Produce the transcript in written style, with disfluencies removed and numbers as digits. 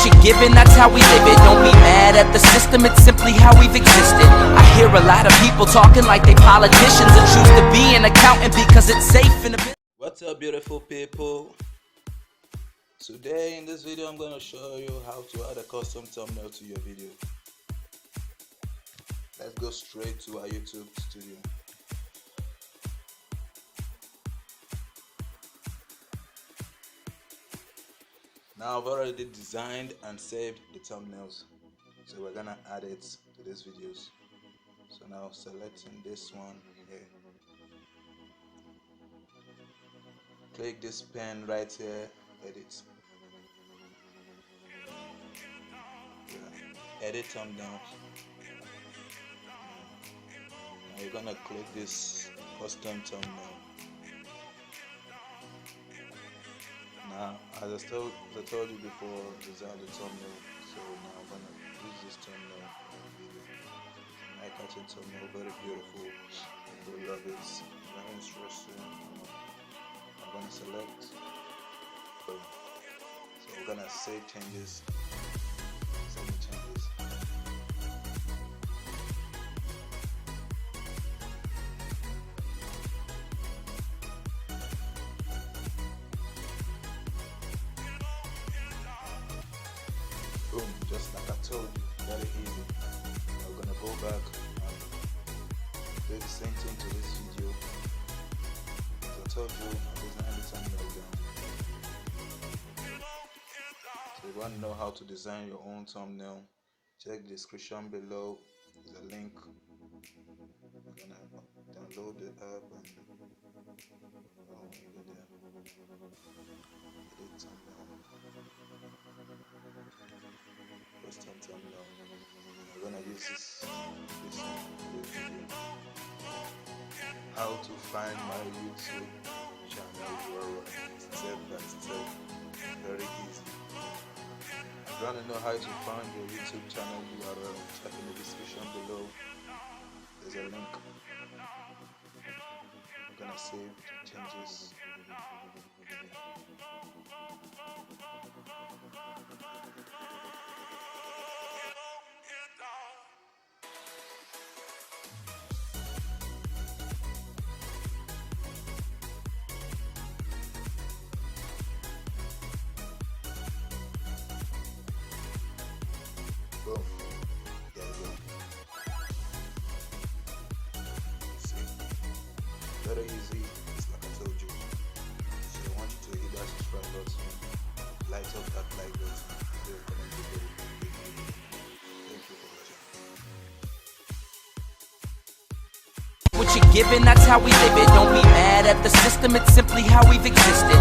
What you're given, that's how we live it. Don't be mad at the system, it's simply how we've existed. I hear a lot of people talking like they politicians and choose to be an accountant because it's safe in a bit. What's up, beautiful people? Today in this video I'm going to show you how to add a custom thumbnail to your video. Let's go straight to our YouTube studio. Now I've already designed and saved the thumbnails, so we're gonna add it to these videos. So now selecting this one here, click this pen right here, edit. Edit thumbnail. Now you're gonna click this custom thumbnail. Now, as I told you before, design the thumbnail. So now I'm gonna use this thumbnail for the video. My cartoon thumbnail, very beautiful. I love it. Very interesting. I'm gonna select. Boom. So we're gonna save changes. Save changes. Boom, just like I told you, very easy. We're gonna go back and do the same thing to this video. As I told you, design the thumbnail down. So if you want to know how to design your own thumbnail, check the description below. There's a link. You're gonna download the app and go there. Edit thumbnail. Custom thumbnail. I'm gonna use this video. How to find my YouTube channel URL step by step. Very easy. If you want to know how to find your YouTube channel URL, check in the description below. There's a link. I'm gonna save changes. Boom. There you go. See? Very easy. It's like I told you. So I want you to hit that subscribe button, light up that like button, leave a comment below. Thank you for watching. What you're given, that's how we live it. Don't be mad at the system, it's simply how we've existed.